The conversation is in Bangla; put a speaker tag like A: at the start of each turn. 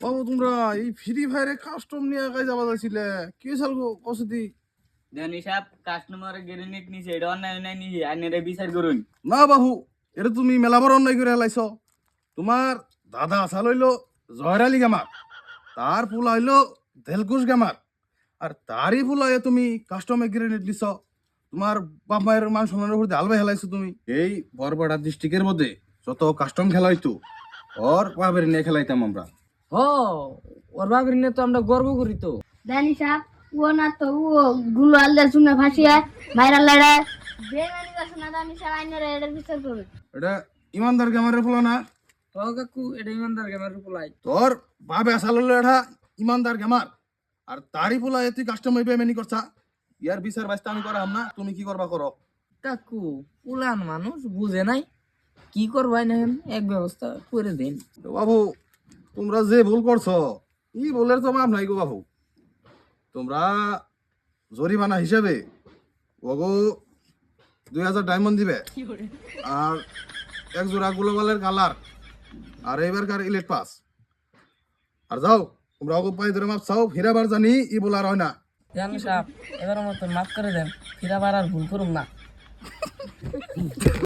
A: বাবু তোমরা এই ফ্রি ফায়ারে কাস্টম নিয়ে একাই যাবা যাচ্ছিলে কি চাল কসদি
B: দেন হিসাব কাস্টমার গেরিনিক নিছে এটা অন্যায় নাই নি আইনেরে বিচার করুন
A: না বাবু এটা তুমি মেলা বড় অন্যায় করে হেলাইছ। তোমার দাদা আসাল হইলো জহর আলী গেমার, তার ফুল হইলো দেলকুশ গেমার, আর তারই ফুল হয়ে তুমি কাস্টমে গ্রেনেড দিছ। তোমার বাপ মায়ের মান সম্মানের উপর আলবাই হেলাইছো তুমি। এই বরপাড়া ডিস্ট্রিক্টের মধ্যে যত কাস্টম খেলা হইতো ওর বাপের নিয়ে খেলাইতাম আমরা।
C: ও ওর বাবির নিয়ে তো আমরা গর্ব করি তো।
D: দানি সাহেব ও না তো ও গুলো আল্লাহ শুনে ফাঁসিয়া বাইরে লড়ায় বেমানি করছে না। দানি সাহেব আইনের এটার বিচার করুন।
A: এটা ইমানদার গেমারের ফুল না?
C: ও কাকু এটা ইমানদার গেমার পোলাই।
A: তোর বাপে আসাল হইলো এটা ইমানদার গেমার, আর তারই ফুল হয়ে তুই কাস্টমার বেমানি করছা। ইয়ার বিচার বাস্তা আমি করাম না, তুমি কি করবা করো।
C: কাকু পুলান মানুষ বুঝে নাই কি করবাই না এক ব্যবস্থা করে দিন।
A: তো বাবু তোমরা যে ভুল করছো ই ভুলের তো মাপ নাই গো বাবু। তোমরা জরিমানা হিসেবে ওগো 2000 ডায়মন্ড দিবে, আর এক জোড়া গ্লোবালের কালার, আর এবারকার ইলেট পাস। আর যাও তোমরা ওগো পাই ধরে মাপ চাও, ফিরাবার জানি ই বলার হয় না।
C: জানি সাহেব এবার মতো মাফ করে দেন, ফিরাবার আর ভুল করুন না।